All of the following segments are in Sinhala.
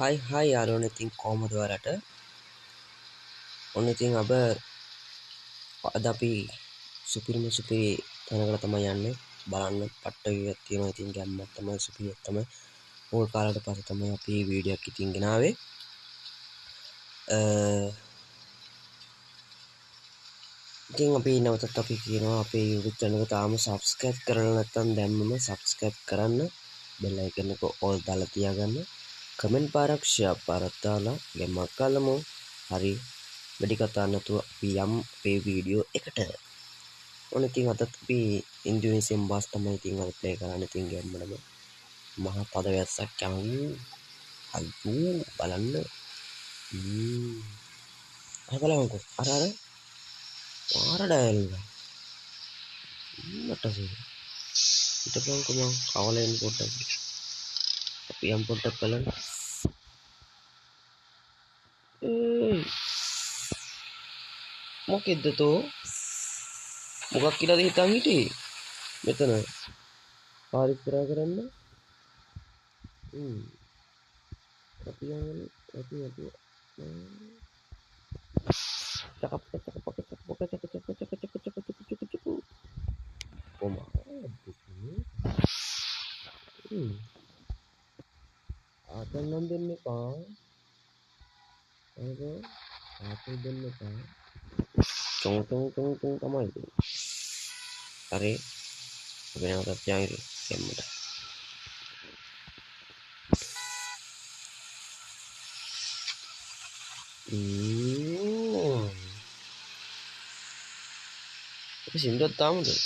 Hai යාළුවනේ ඉතින් කොහමද ඔයාලට? ඔන්න ඉතින් අද අපි සුපිරිම සුපිරි තැනකට තමයි යන්නේ. බලන්න පට්ට වියක් තියෙනවා. ඉතින් ගැම්මක් තමයි සුපිරියක් තමයි. ඕල් කාලකට පස්සේ තමයි අපි වීඩියෝ එකක් ඉතින් ගෙනාවේ. ඉතින් අපි නැවතත් අපි කියනවා අපේ YouTube channel එක තාම subscribe කරලා නැත්නම් දැම්මම subscribe කරන්න. bell icon එක all දාලා තියාගන්න. කමෙන්ට් පාරක් share පාරක් දාලා ගැම්මක් අල්ලමු. හරි. වැඩි කතා නැතුව අපි යම් අපේ වීඩියෝ එකට. ඔන්න ඉතින් අදත් අපි ඉන්දුනීසියන් බාස් තමයි ඉතින් අද ප්ලේ කරන්න ඉතින් ගැම්මඩම මහා පද වැස්සක් යමු. අයියෝ බලන්න. බලමුකෝ. අර පාර ඩයල්ලා. මට හිටපන්කෝ මං කවලෙන් පොඩ්ඩක්. අපි යම් පොඩ්ඩක් බලන්න. මොකෙද්ද තෝ? මොකක් කියලාද හිතන් හිටියේ? මෙතන පාර ඉස්සරහ කරන්න. අපි යන්නේ අපි cakap akan ngambil nih pak aku bener pak cong kamar itu tarik yang terjang itu yang mudah tapi sindot tamu tuh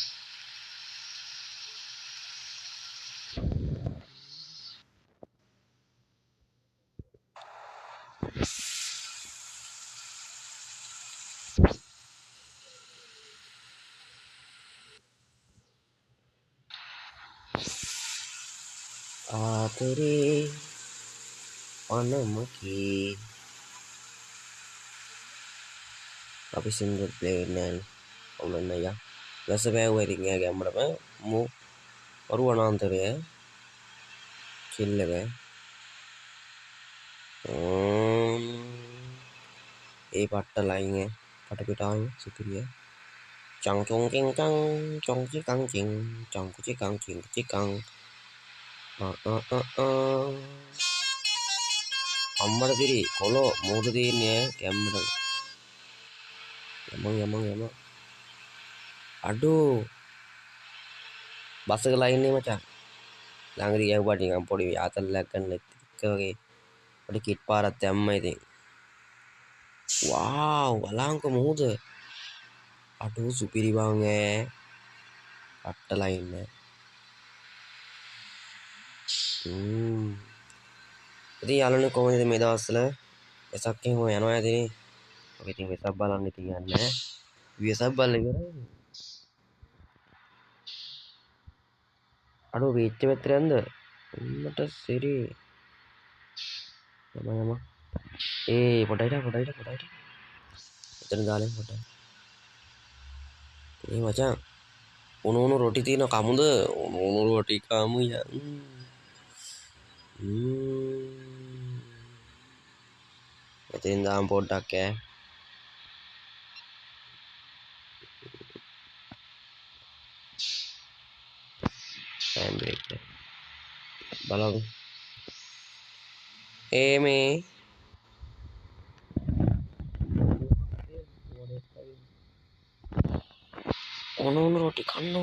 Aturi Panamaki tapi single player nan online ya biasa kayak wedding ya kayak berapa mu baru anantar ya chill ya patta lainnya patta pitang superior chang chong king chang chong chi kang ching chong chi kang ching chi kang අම්මට දිරි කොළො මූද තියෙන්නේ කැම්මට යමන් අඩෝ බස් එක ලයින් එක මචං ළඟදී යවුවා නිකන් පොඩි ආතල්ලක් ගන්න එක්ක වගේ පොඩි කිට් පාරක් දැම්ම ඉතින් වාව් බලංකො මූද අඩෝ සුපිරි බං පට්ට ලයින් ඉතින් යාළුවනේ කොහොමද මේ දවස්වල වෙසක් එහෙම යනවා ඇතිනේ ඔක ඉතින් වෙසක් බලන්න ඉතින් යන්නේ වෙසක් බලලා ඉවරයි අඩෝ වෙච්ච පැත්තට යන්න උන්නට සිරි යම පොඩයිට එතන දාලා පොඩයි ඒ මචං උණු රොටි තියෙන කමුද උණු රොටි කමු එතෙන් දාම් පොඩ්ඩක් හෑන්ඩ් බ්‍රේක් බලමු මේ උණු රොටි කන්න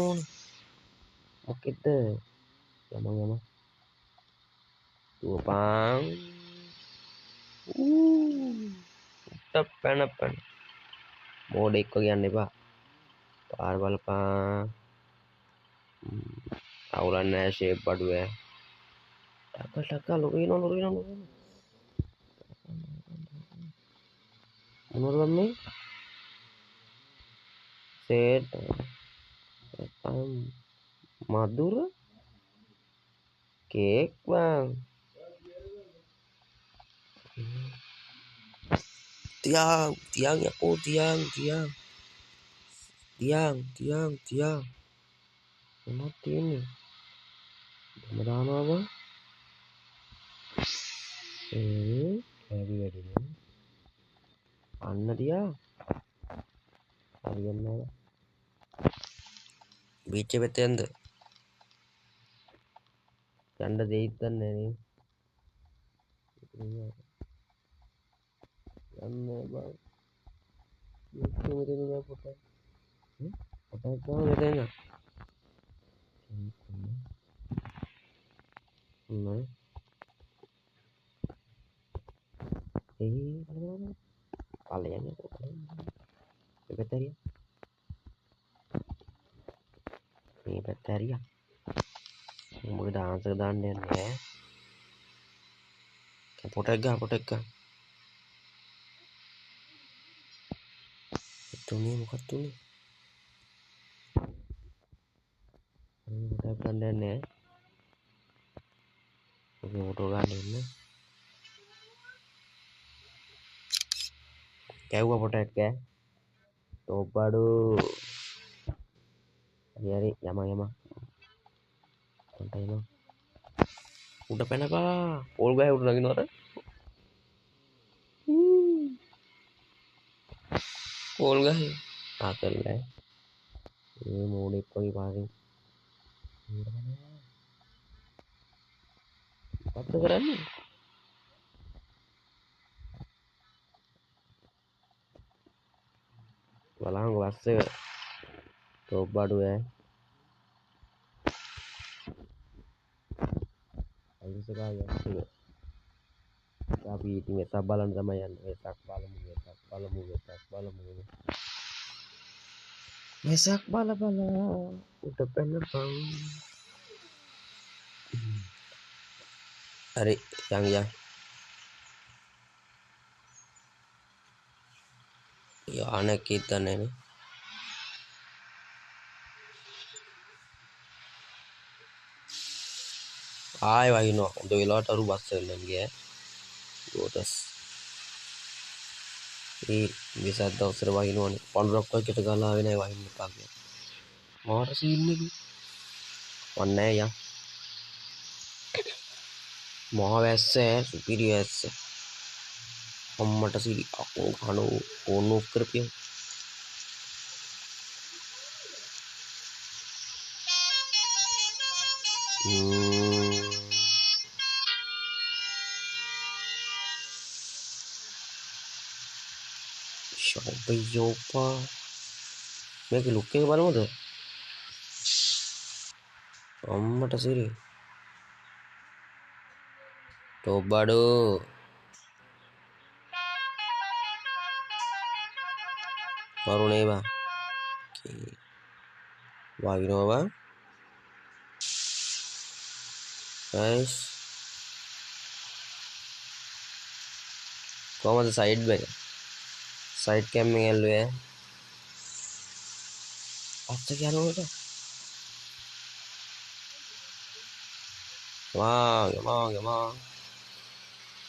ඕනේ මොකෙද යම තුවපං පැන මෝඩෙක් වගේ යන්න එපා පාර බලපං අවුලක් නැහැ ෂේප් බඩු ටක ලොරින මොනවද මේ සේට් මధుර කේක් බං tiang aku tiang mati ini mudah-mudahan apa heavy ini mana dia kalian mana beach betendu ಚಂಡ ಜಯಿತಾನೆ kalian ini bateria mudah-mudahan ya Potega itu nih muka tuh nih Potega dan ya mudah-mudahan ini kayak gua Potega coba dulu hari Yama santai mah udah pengen apa gue udah lagi nora gue akan lah ini mau pagi paling apa keren walang kelas coba dulu ya ayo sekali ya tapi tinggal sabalan sama yang wesak balam wesak bala udah bener bang hari yang ya aneh kita nih ay wahino do ilo taru basel ya terus ini bisa tahu serwahin nih pondok kok kita galawin ay wahin pakai mau sini warna ya mau wese superior wese ammata sih aku kanu ono kerja siapa jopa mereka looking kemana tuh ammata sih coba do baru nih bang wah ini apa guys kau masih side cam lu ya apa sih anu tuh Emang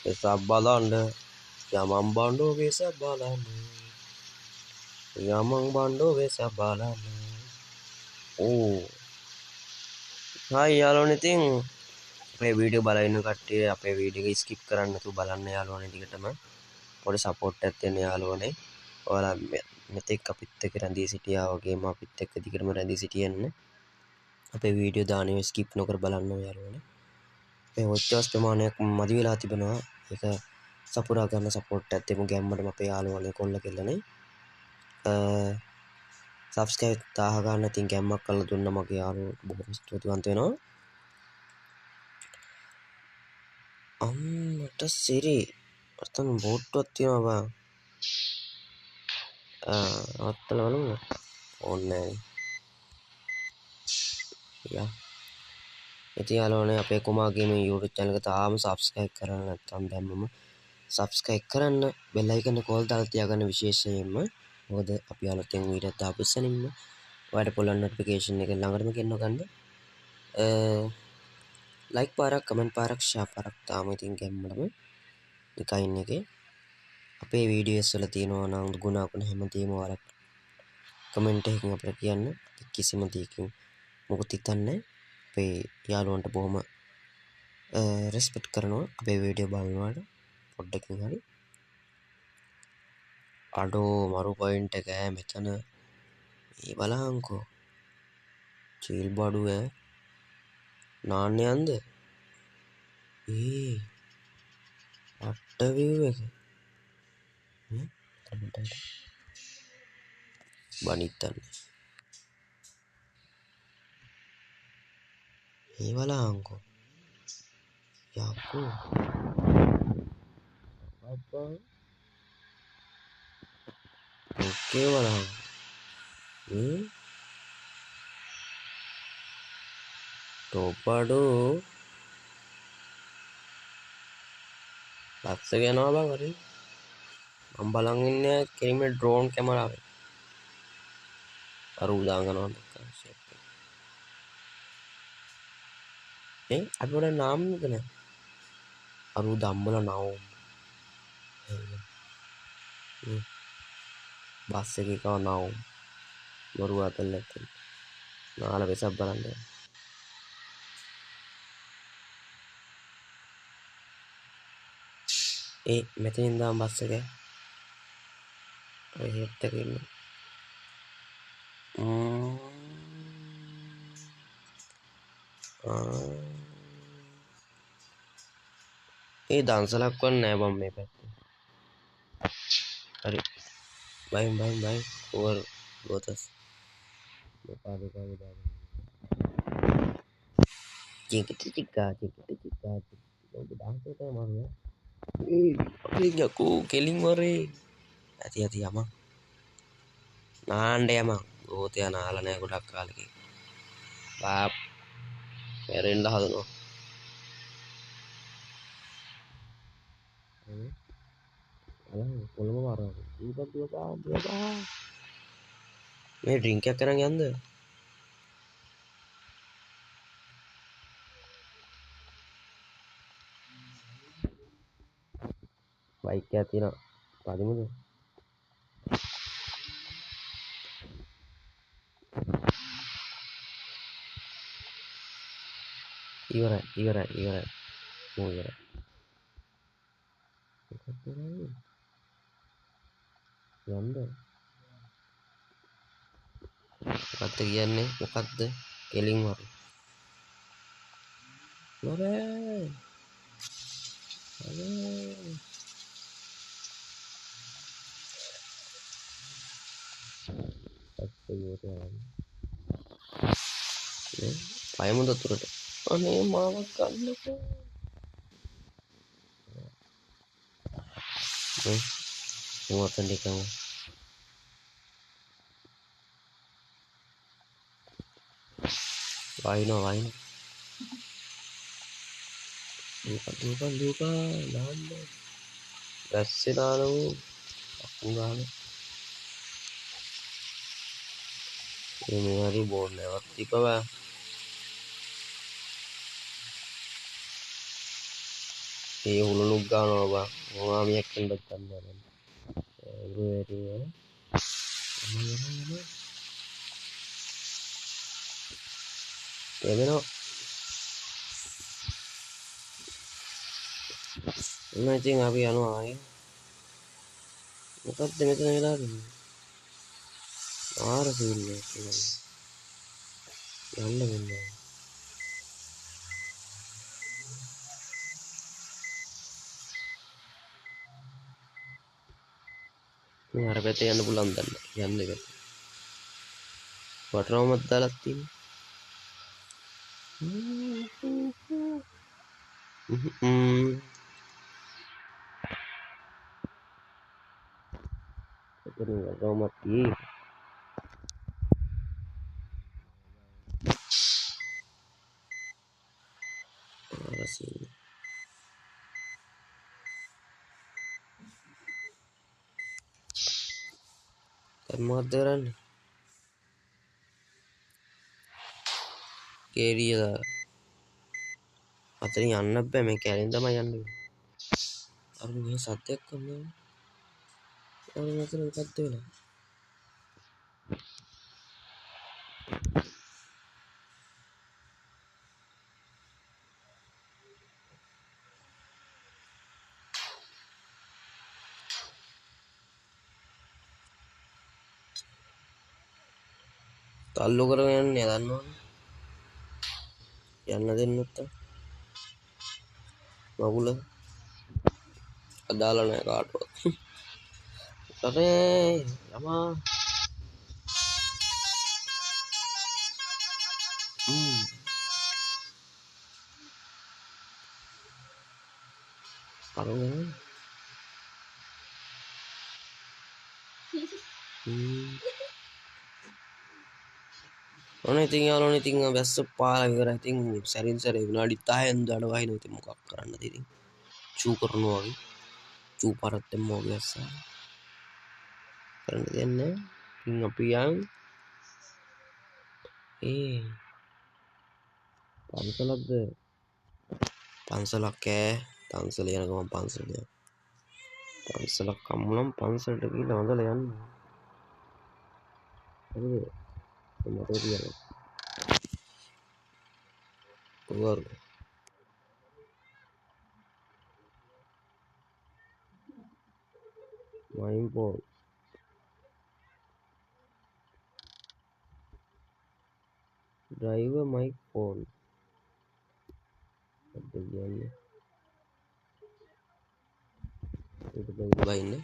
bisa balanda Yamang bando bisa balanda Yamang bando bisa balanda oh hai halo nih ting apa video balain katti apa video skip කරන්න තු බලන්න යාළුවනේ ටිකටම පොඩි සපෝට් එකක් දෙන්න යාළුවනේ ඔයාලා මෙතෙක් අපිත් එක්ක රැඳී සිටියා වගේම අපිත් එක්ක දිගටම රැඳී සිටියන්න අපේ වීඩියෝ දාන්නේ ස්කිප් නොකර බලන්න යාළුවනේ මේ වොච්චර්ස් ප්‍රමාණයක් මදි වෙලා තිබෙනවා ඒක සපුරා ගන්න සපෝට් එකක් දෙමු ගැම්මටම අපේ යාළුවනේ කොල්ල කෙල්ලනේ සබ්ස්ක්‍රයිබ් 1000 ගන්න ඉතින් ගැම්මක් කරලා දුන්න මගේ යාළුවෝ බොහොම ස්තුතිවන්ත වෙනවා අම්මට සිරි අතන බෝට්ටුවක් තියෙනවා බං අත්තල බලමු ඕනේ යා ඉතින් යාළුවනේ අපේ කුමා ගේමින් YouTube channel එක තාම subscribe කරන්න නැත්නම් දැම්මම subscribe කරන්න bell icon එක all දාලා තියාගන්න විශේෂයෙන්ම මොකද අපි අලුතෙන් වීඩියෝ දාපු ඉස්සෙල්ලින්ම ඔයාලට පුළුවන් notification එක ළඟටම ගෙන්න ගන්න like පාරක් comment පාරක් share පාරක් තාම ඉතින් ගැම්මලම එකයි ඉන්නේ එකේ අපේ වීඩියෝස් වල තියෙනවා නම් ගුණාපන හැමදේම ඔයාලා කමෙන්ට් එකකින් අපිට කියන්න. කිසිම දෙයකින් මොකුත් හිතන්නේ අපේ යාළුවන්ට බොහොම රෙස්පෙක්ට් කරනවා අපේ වීඩියෝ බලනවාට පොඩ්ඩකින් හරි. අඩෝ මරු පොයින්ට් එක මෙතන මේ බලහන්කෝ චීල් බඩුව නාන්න යන්ද අට්ට විව් එක බනිත්තන්න මේ බලහන්කෝ යකෝ අප්පා ඔක්කේ බලහන් ටොප්පඩෝ ලක්ෂ යනවා බං හරි මම බලන් ඉන්නේ කෙලින්ම ඩ්‍රෝන් කැමරාවෙන් අර උදාංගනවා අපි වල නාම නේද අර දම්බල නවුම් බස් එකේ කව නවුම් මරු අතල් නැත්තේ නාල වෙසක් බලන්න මෙතනින් දාම් බස් එක ඔය හෙට් එකේ ඉන්න දන්සලක් වන්න නෑ බම් මේ පැත්තේ හරි බයි ඕවර් ගෝතස් චිකා දාන්සට මරුව යකෝ කෙලින් වරේ ඇති යම නාන්ඩ යම ගෝතය නාලනෑ ගොඩක් කාලෙක බාප් මැරෙන්ඩ හදනවා කොළම වර මේ ඩ්‍රින්කයක් කරන්න යන්ද බයික් ඇතින පදිමුද ඉවරයි යන්ද මොකක්ද කියන්නේ මොකක්ද කෙලින් වරු නොබෑ පයමු දතුරට අනේ මාවක් ගන්නකෝ මොකක්ද එකම වයින්ෝ දුක දාන්න වැස්සේ දානවෝ අකුගාන මේ හරි බෝඩ් නැවත් තිපවා ඒ උළුනුක් ගානවා බා මොවාමියක් කන්ඩත් ගන්න එදෙනවා ඉතින් අපි යනවා ආයේ මොකක්ද මෙතන වෙලා තියෙන්නේ ආර සීල් එක යන්න වෙනවා මේ අර පැත්තේ යන්න පුළුවන් දන්න යන්න එක වටරවමත් දාලා තියෙන්නේ එතන වටරවමත් තියෙන්නේ ආර සීල් දැන් මොකද කරන්නේ කේරිය දාලා අතරින් යන්න බෑ මේ කැලෙන් තමයි යන්නේ අර මේ සත්‍යයක් කරනවා අනිවාර්යයෙන්ම මොකක්ද වෙලා තල්ලු කරගෙන යන්නේ දන්නවනේ යන්න දෙන්න නැත්තම් මගුල අදාළ නැහැ කාටවත් අරේ ළමා අරගෙන ඔන්න ඉතින් යාළුවනේ ඉතින් වැස්ස පාලා ඉවරයි ඉතින් සැරින් සැරේ විනාඩි 10න් දඩ වහිනවා ඉතින් මොකක් කරන්නද ඉතින් චූ කරනවා වගේ චූ පාරක් දැම්මා වගේ වැස්සා කරන්න දෙන්නේ ඉතින් අපි යන් පන්සලක්ද පන්සලක් පන්සල යන ගමන් පන්සලක් කම්මුනම් පන්සලට ගිහිල්ලා හොඳලා යන්න හරිද මට තියලා ඔවර් මයින් ෆෝන් driver mic phone මොකක්ද කියන්නේ ඒක බයින්නේ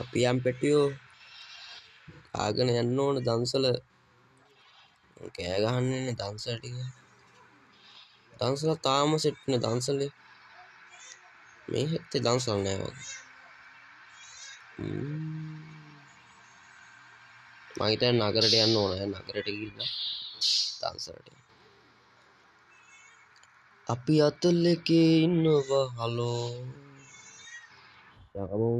අපි යම් පෙට්ටියෝ ආගෙන යන්න ඕන දන්සල කෑ ගහන්නේනේ දන්සල ටික දන්සල තාම සෙට් නේ දන්සලේ මේ හැත්තේ දන්සල් නෑ වගේ මම හිතන්නේ නගරයට යන්න ඕන නගරයට ගිහිල්ලා දන්සලට අපි අතලකේ ඉන්නවා හලෝ යකමු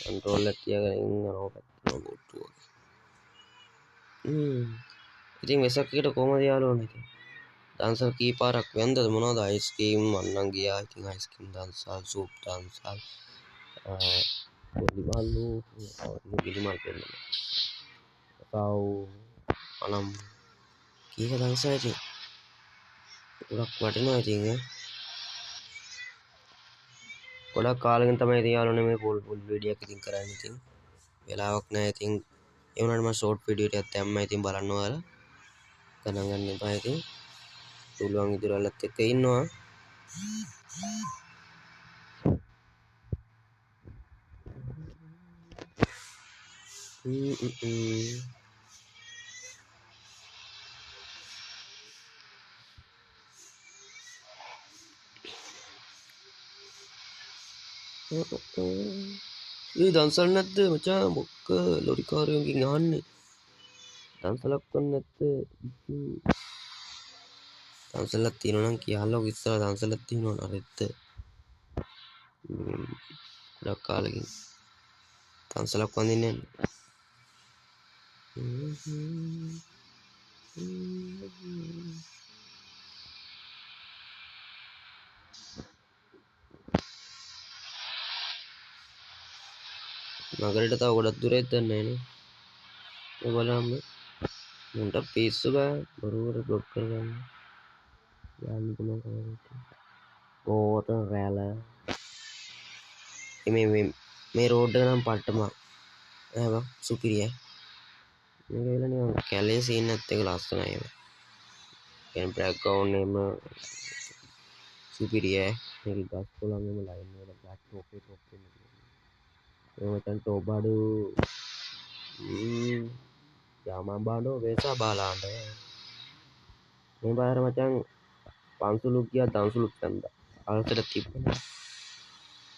කන්ට්‍රෝල් එක තියාගෙන ඉන්නවා පැත්තම බොට්ටුව ඉතින් වෙසක් එකට කොහමද යාළුවනේ ඉතින් දන්සල් කී පාරක් වැන්දද මොනවද අයිස්ක්‍රීම් අන්නම් ගියා ඉතින් අයිස්ක්‍රීම් දන්සල් සූප් දන්සල් ගිලිමල්ලු ගිලිමල් දෙන්න තව අනම් කීක දන්සල් ඉතින් ගොඩක් වටිනවා ඉතින් ගොඩක් කාලෙකින් තමයි ඉතින් යාළුවනේ මේ පොල් වීඩියෝ එකක් ඉතින් කරන්නේ ඉතින් වෙලාවක් නැහැ ඉතින් ඒ වුණාට මම ෂෝට් වීඩියෝ ටිකක් දැම්මා ඉතින් බලන්න ඔයාලා ගණන් ගන්න එපා ඉතින් පුළුවන් විදිහට එක්ක ඉන්නවා දන්සල් නැද්ද මචං මොක්ක ලොරි කාරයෝගෙන් අහන්නේ දන්සලක් වන්න නැත්ද දන්සලක් තියෙනවා නම් කියහල්ලා ඉස්සර දන්සලක් තියෙනවා නරෙද්ද ගොඩක් කාලෙකින් දන්සලක් වඳින්නේ නගරයට තව ගොඩක් දුරෙත් දන්නේ නැහැ නේ ඔය බලන්න මුන්ට පිස්සු බෑ බරුවර බ්ලොක් කරගන්න යන්න කොහොමද ඕත රැළ මේ රෝඩ් එක නම් පට්ටම එහෙම සුපිරිය මේක වෙලා නිකන් කැලේ සීන් එකත් එක ලස්සනයි ඒක කියන්නේ බෑග්ග්‍රවුන්ඩ් එකම සුපිරිය මේක ගස් කොළන් එම ලයින් වල බ්ලැක් ටොප් එක මචන් ටෝබඩු ජාමන් බාඩෝ වේසා බාලාන්ට මේ පාර මචන් පන්සුලුක් ගියා දන්සුලුක් වැන්දා අලසට තිබ්බනේ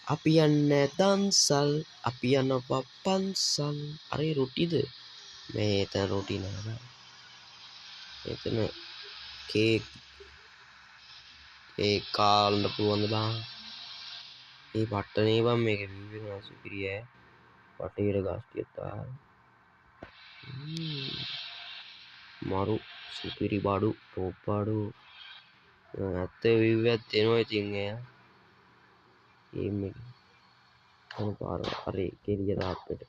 අපි යන්නේ දන්සල් අපි යනවා පන්සල් අරේ රොටිද මේ එතන රොටි නෑ එතන කේක් ඒ කාලන්න පුළුවන්ද බා මේ පට්ටනේ බම් මේක වීවෙන සුපිරිය පටේට ගස්ටියත්තා මරු සුපිරි බඩු ටෝප්පාඩු ඇත්තේ විව්වත් තියෙනවා ඉතින් එයා ගේම් එක කොන පාර හරි කෙලිය තාත්තට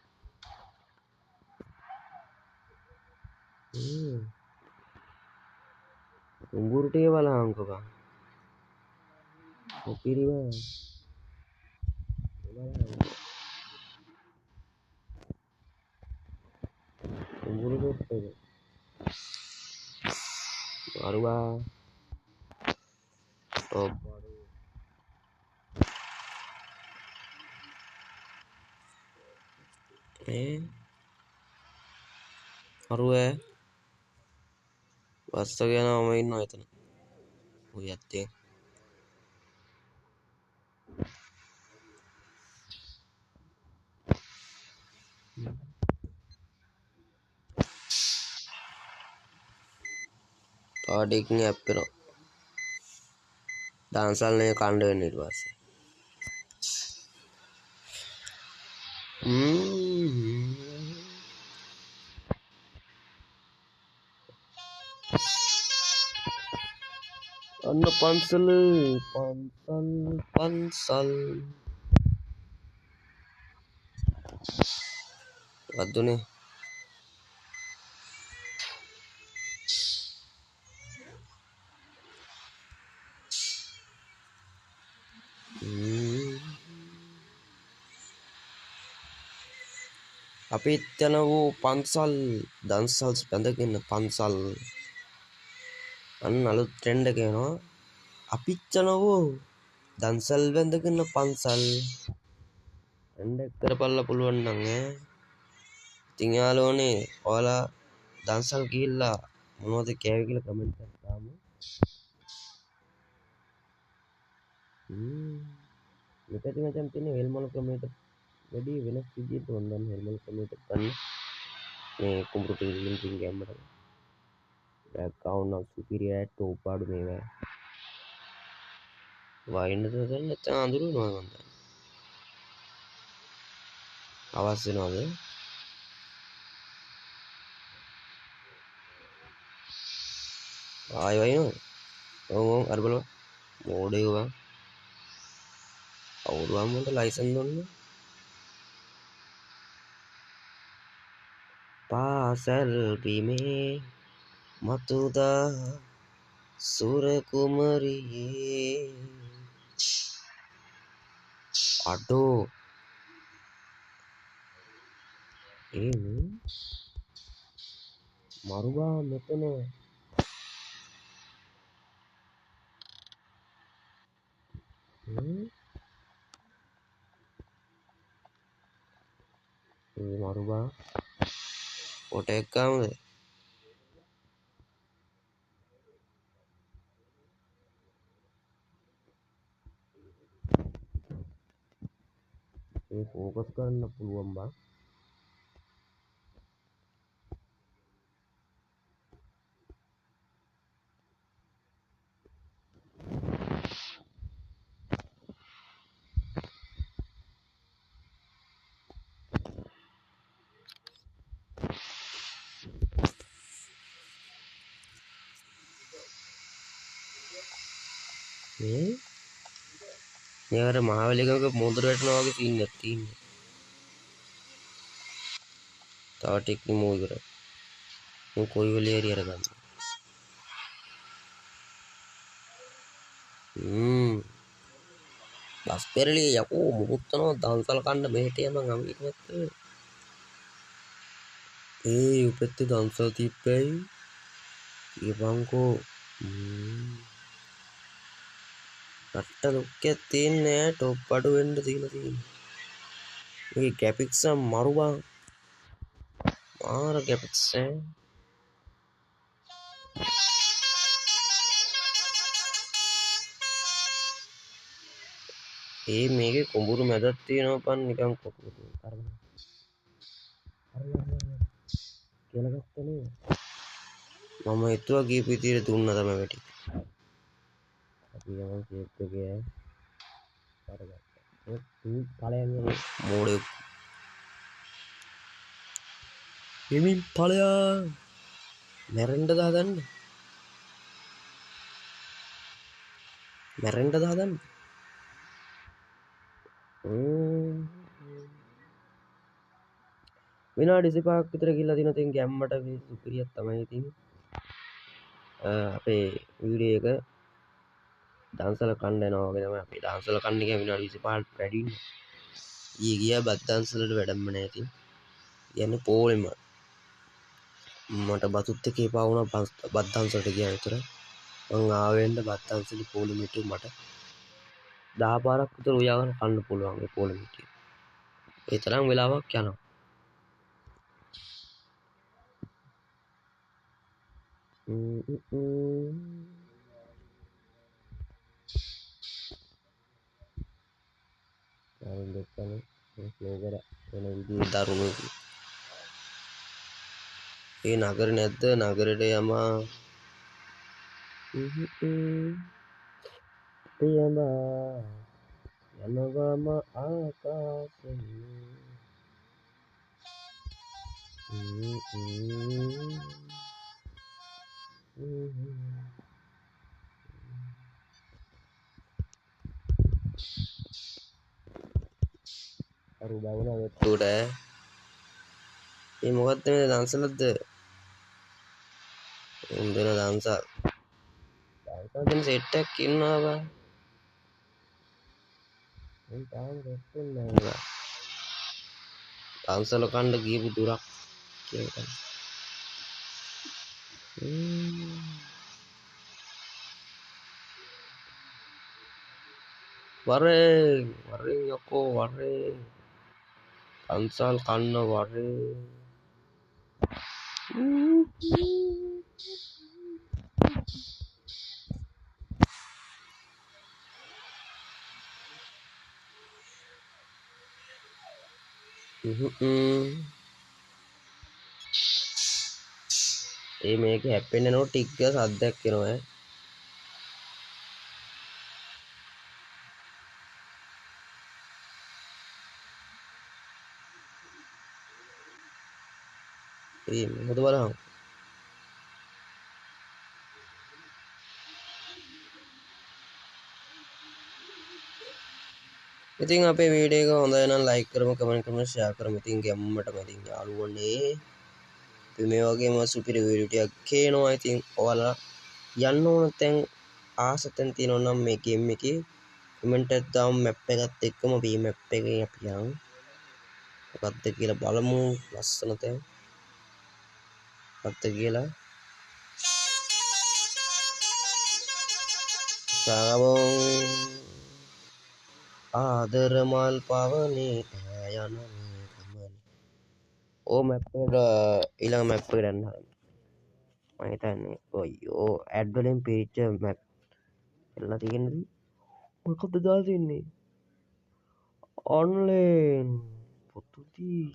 උඹුරු ටික බලහන්කෝ බං ඔපිරිව උඹුරු දෙප්පේ අරුවා ටොප් අරුවා වස්ස කියනවම ඉන්නවා එතන ඔය ඇත්තේ පාඩේකින් ඇප් වෙනවා ඩාන්සල් නේ කණ්ඩ වෙන්න ඊට පස්සේ අන්න පන්සල් අද්දුනේ අපිත් යන වූ පන්සල් දන්සල්ස් බැඳගෙන පන්සල් අන්න අලුත් ට්‍රෙන්ඩ් එක එනවා අපිත් යන වූ දන්සල් බැඳගෙන පන්සල් ට්‍රෙන්ඩ් එක කරපල්ලා පුළුවන් නම් ඉතින් යාළුවනේ ඔයාලා දන්සල් ගිහිල්ලා මොනවද කෑවේ කියලා කමෙන්ට් එකක් දාමු මෙතන මචං තියෙන හෙල්මල් ක්‍රමයට වැඩි වෙනස් විදිහට මම දන්න හෙල්මල් ක්‍රමයට ගන්න මේ කුඹුරු ටිකින් ටික ගැම්මට බෑග්ග්‍රවුන්ඩ් සුපිරියර් ටොප් පාඩු මේවා වයින්ද දැන් නැත්නම් අඳුරනවා මම දැන් අවශ්‍ය වෙනවද ආයෙ වයින්ද ඔව් අර බලන්න මෝඩේ වවා අවුරුවම් වලට ලයිසන් දුන්න පාසල් බිමේ මතුදා සුර කුමරියේ අඩෝ මරුවා මෙතන මරුවා ෆොටෝ එක ගමුද ඒ ફોકસ කරන්න පුළුවන් බං මේ අර මහවැලිගමක මොඳුර වැටෙනවා වගේ සීන් එකක් තියෙනවා තව ටිකක් මූ ඉවරයි මූ කොයි වෙලේ හරි අරගන්න බස් පෙරළිය යකෝ මුකුත්තනවා දන්සල් කන්න මෙහෙට යනවා ගමීට නැත්ද ඒ උපෙත්තේ දන්සල් තිප්පැයි කියපන්කෝ රට්ට ලුක්කයක් තියෙන්නේ ටොප් අඩු වෙන්න තියෙන්නේ මේ ගැපික්ස් මරු බං මාර ගැපික්ස් ඒ මේකේ කුඹුරු මැදක් තියෙනවා පන් නිකන් කොටුව කරන කියලා ගත්තනේ මම හිතුවා ගිය පිටියට දුන්නා තමයි වැටි අපි යමන් කේක් එකේ කරගත්තා ඒ ඵලයන් මෝඩේ එමින් ඵලයා මැරෙන්න දාගන්න මැරෙන්න දාදන්න. විනාඩි 25ක් විතර ගිහලා දින තින් ගැම්මට සුපිරියක් තමයි ඉතින් අපේ වීඩියෝ එක දන්සල කන්න යනවා වගේ තමයි අපි දන්සල කන්න ගියා විනාඩි 25ක් වැඩි ඉන්න. ඊයේ ගියා බත් දන්සලට වැඩම නැහැ ඉතින්. කියන්නේ පොලෙම මට බතුත් එකේ එපා වුණා බත් දන්සලට ගියා විතර. මං ආවෙන්න බත් දන්සලේ පොලෙම හිටු මට 10 පාරක් විතර උයාගෙන කන්න පුළුවන් ඒ පොලෙම හිටියේ. ඒ තරම් වෙලාවක් යනවා. ආවෙන් දෙකනේ ෆ්ලෝ කර වෙන විදිහේ දරුණු ඒ නගර නැද්ද නගරයට යමා පියඹා යනවාම ආකාශයේ අරු බවුන වෙට්ටුට මේ මොකක්ද මේ දන්සලද උන්දන දන්සල් දන්සල් සෙට් එකක් ඉන්නවා බා මම තාම රෙස්ටෙන්නේ නැහැ බා දන්සල කන්න ගියපු දුරක් කියලා වරෙන් යකෝ වරෙන් දන්සල් කන්න වරෙන් ඒ මේක හැප්පෙන්න නෝ ටික් ගාලා සද්දයක් එනවා ඈ ඒ මොකද බලහන් ඉතින් අපේ වීඩියෝ එක හොඳයි නම් ලයික් කරමු කමෙන්ට් කරමු ෂෙයා කරමු ඉතින් ගැම්මටම ඉතින් යාළුවනේ අපි මේ වගේම සුපිරි වීඩියෝ ටිකක් ගේනවා ඉතින් ඔයාලා යන්න ඕන තැන් ආස තැන් තියෙනවා නම් මේ ගේම් එකේ කමෙන්ට් එකක් දාමු මැප් එකත් එක්කම අපි මැප් එකේ අපි යමු මොකක්ද කියලා බලමු ලස්සන තැන් මොකක්ද කියලා සාබොන් ආදර මල් පවනේ යන මේ ගමන ඕ මැප් එක ඊළඟ මැප් එකට යන්න මම හිතන්නේ ඔයෝ ඇඩ් වලින් පිරිච්ච මැප් එල්ල තියෙන්නේ මොකක්ද දාලා තින්නේ ඔන්ලයින් පොතුදී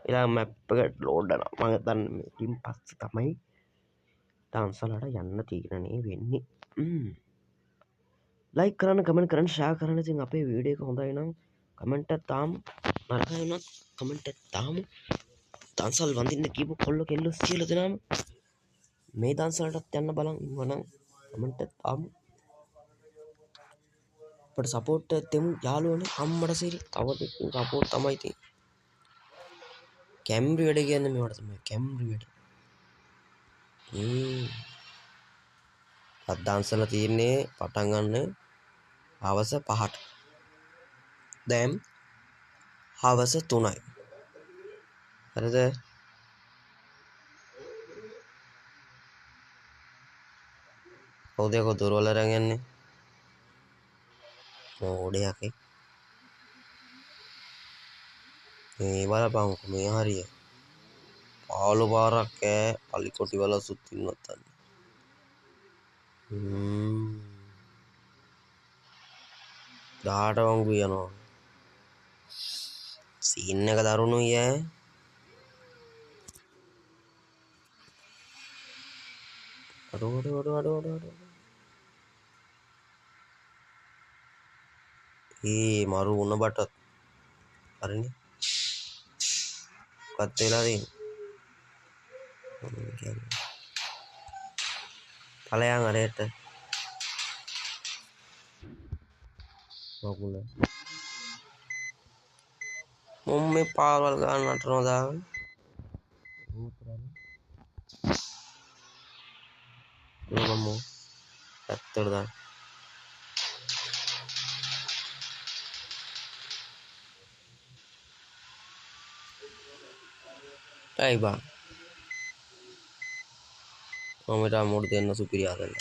ඊළඟ මැප් එකට ලෝඩ් වෙනවා මම හිතන්නේ මේකින් පස්සේ තමයි දන්සලට යන්න තීරණය වෙන්නේ ලයික් කරන්න කමෙන්ට් කරන්න ෂෙයා කරන්න ඉතින් අපේ වීඩියෝ එක හොඳයි නම් කමෙන්ට් එකක් තාමු නරකයි වුණත් කමෙන්ට් එකක් තාමු දන්සල් වඳින්න කියපු කොල්ල කෙල්ල කියලා දෙනාම මේ දන්සලටත් යන්න බලන් ඉන්නවනම් කමෙන්ට් එකක් තාමු අපට සපෝට් එකක් දෙමු යාළුවනේ අම්මට සිරි තව දෙකින් සපෝට් තමයි තියෙන්නේ කැම්රි වැඩ කියන්නේ මේවට තමයි කැම්රි වැඩ අද දන්සල තියෙන්නේ පටන් ගන්න හවස 5ට දැන් හවස 3යි හරිද කවුද දොරවල් අරන් යන්නේ මොඩයක් මේ බලපංකො මේ හරිය 15 පාරක් ඈ පල්ලිකොටි වල සුත්තින්නත් අන්න දාට වංගු යනවා සීන් එක දරුණුයි ඈ අඩ ඒ මරු උණ බටත් හරිනේ මොකක්ද වෙලා තියෙන්නේ ඵලයන් අරයට මකුල මොම් මේ පාරවල් ගන්න නටනවා දාගෙන මොකමෝ ඇත්තට දාන්න ඇයි බා මමට අමුඩ දෙන්න සුපිරියා දෙන්න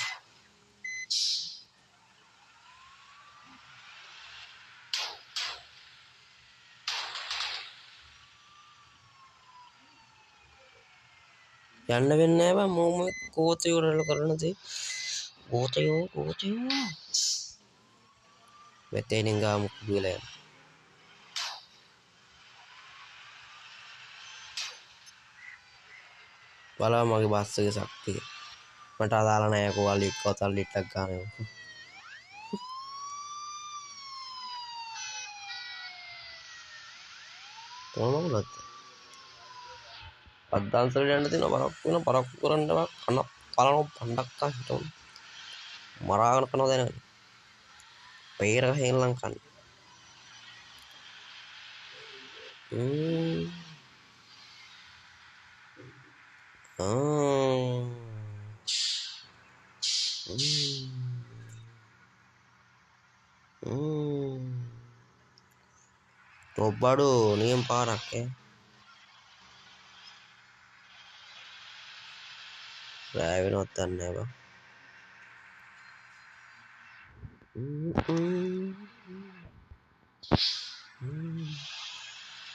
යන්න වෙන්නේ නැහැ බා මොම කෝතේ වල කරන දේ කෝතයෝ මෙතෙනින් ගාමු කුඩුවල යන්න බලව මගේ බස් එකේ ශක්තිය මට අදාළ නැහැ කොහොල්ලි කොතල් ලිට්ටක් ගන්න කොහොමද අද්දාන්සල යන්න තියෙන පරක්කු කරන්න කන කලන පණ්ඩක්කා හිටවුන් මරාගෙන කනවා දැනගන්න පේර ගහගෙන ලං කන්න ඔබ්බඩු නියම් පාරක් රෑ වෙනවත් දන්නේ නැහැ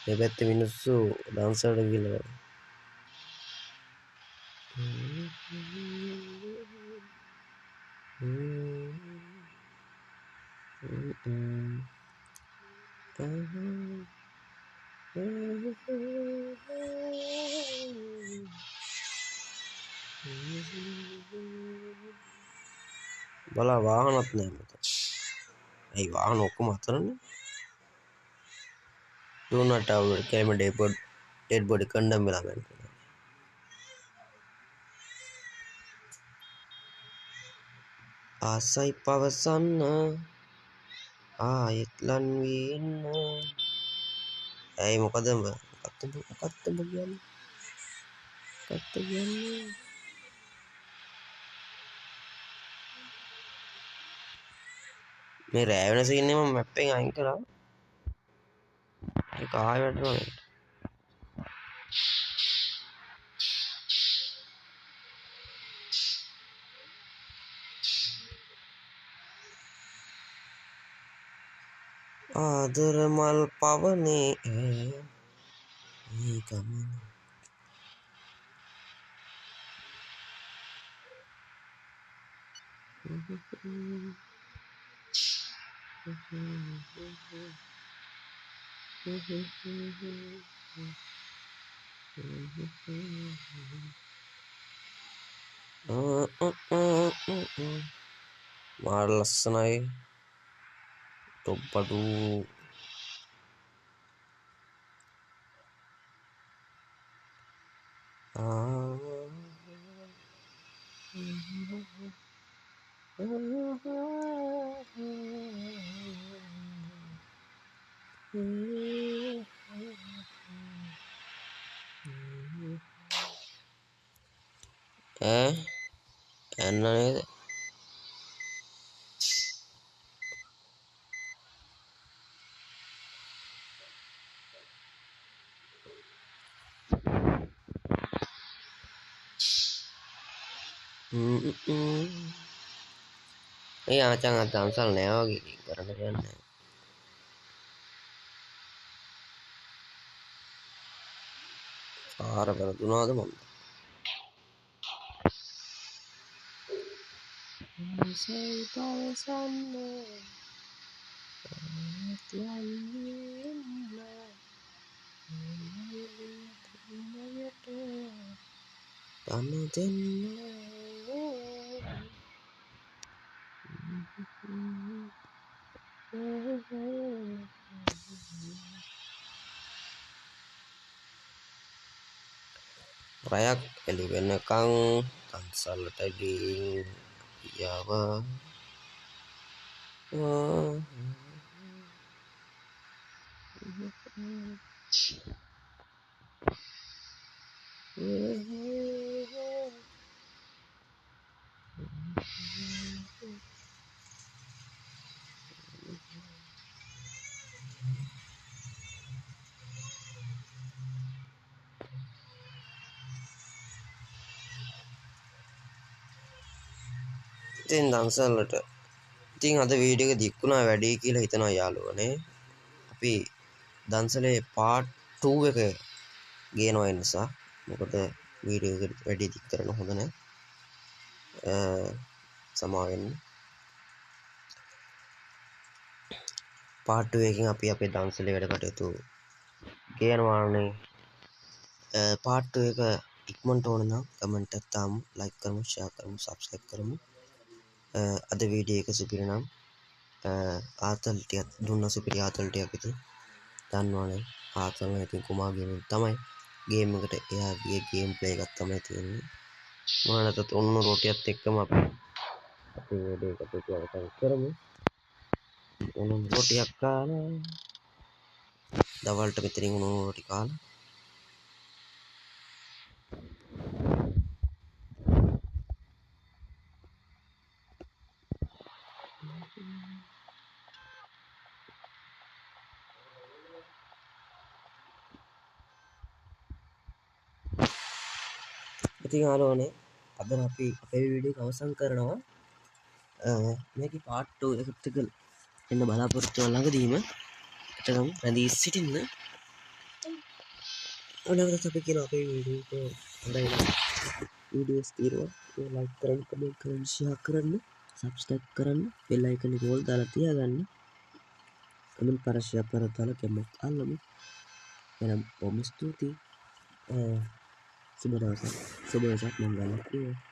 මේ පැත්තේ මිනිස්සු ඩාන්ස් වලට ගිහලා බලා වාහනත් නැහැ මත. ඇයි වාහන ඔක්කොම අතරනේ? Do not have claim dead body condemn වෙලා ගන්න. ආසයි පවසන්න ආයෙත් ලන් වෙන්න. ඇයි මොකද කියන්නේ? මේ රෑ වෙන සීන් එක මම මැප් එකෙන් අයින් කරා. ඒක ආයෙ වැටෙනවා. ආදර මල් පවනේ ඒ ගමන මාර ලස්සනයි ඔබ්බඩු එන්න නේද? ඒ ආචාන් අත අන්සල් නෑ වගේ කරන්න කියන්නේ. පාර වැරදුනාද මන්ද? රයක් එළි වෙනකං තන්සල්ලට ගිහින් yawa. Oh. ඉතින් දන්සල්ලට ඉතින් අද වීඩියෝ එක දික් වුණා වැඩි කියලා හිතනවා යාළුවනේ. අපි දන්සලේ පාර්ට් 2 එක ගේනවා ඒ නිසා. මොකද වීඩියෝ එක වැඩි දික් කරන්න හොඳ නැහැ. සමාව වෙන්න. පාර්ට් 2 එකකින් අපි අපේ දන්සලේ වැඩ කටයුතු ගේනවානේ. පාර්ට් 2 එක ඉක්මනට ඕන නම් කමෙන්ට් එකක් තාමු, ලයික් කරමු, ෂෙයා කරමු, සබ්ස්ක්‍රයිබ් කරමු. අද වීඩියෝ එක සුපිරි නම් ආතල් ටිකක් දුන්න සුපිරි ආතල් ටිකක් ඉතින් දන්නවනේ ආතල් නම් ඉතින් කුමා ගේමින් තමයි ගේම් එකට එයා ගියේ ගේම් ප්ලේ එකක් තමයි තියෙන්නේ මොනවාට උණු රොටියත් එක්කම අපි අපේ වැඩේ කටයුතු අවසන් කරමු උණු රොටියක් කාලා දවල්ට මෙතනින් උණු රොටි කාලා ඉතින් යාළුවනේ අද අපි අපේ වීඩියෝ එක අවසන් කරනවා මේකේ පාර්ට් 2 එකත් එක්ක එන්න බලාපොරොත්තු වෙන ළඟදීම එතකම් රැඳී සිටින්න අනවරත් අපි කියන අපේ වීඩියෝ එක හොඳයි වීඩියෝස් තියෙනවා ඒ ලයික් කරන්න කමෙන්ට් කරන්න ෂෙයා කරන්න සබ්ස්ක්‍රයිබ් කරන්න බෙල් අයිකන් එක ඕල් දාලා තියාගන්න කමෙන්ට් කර ෂෙයා කර දාලා කැමති අල්ලමු එහෙනම් බොහොම ස්තුතියි සුබ දවසක් මංගලක් වේවා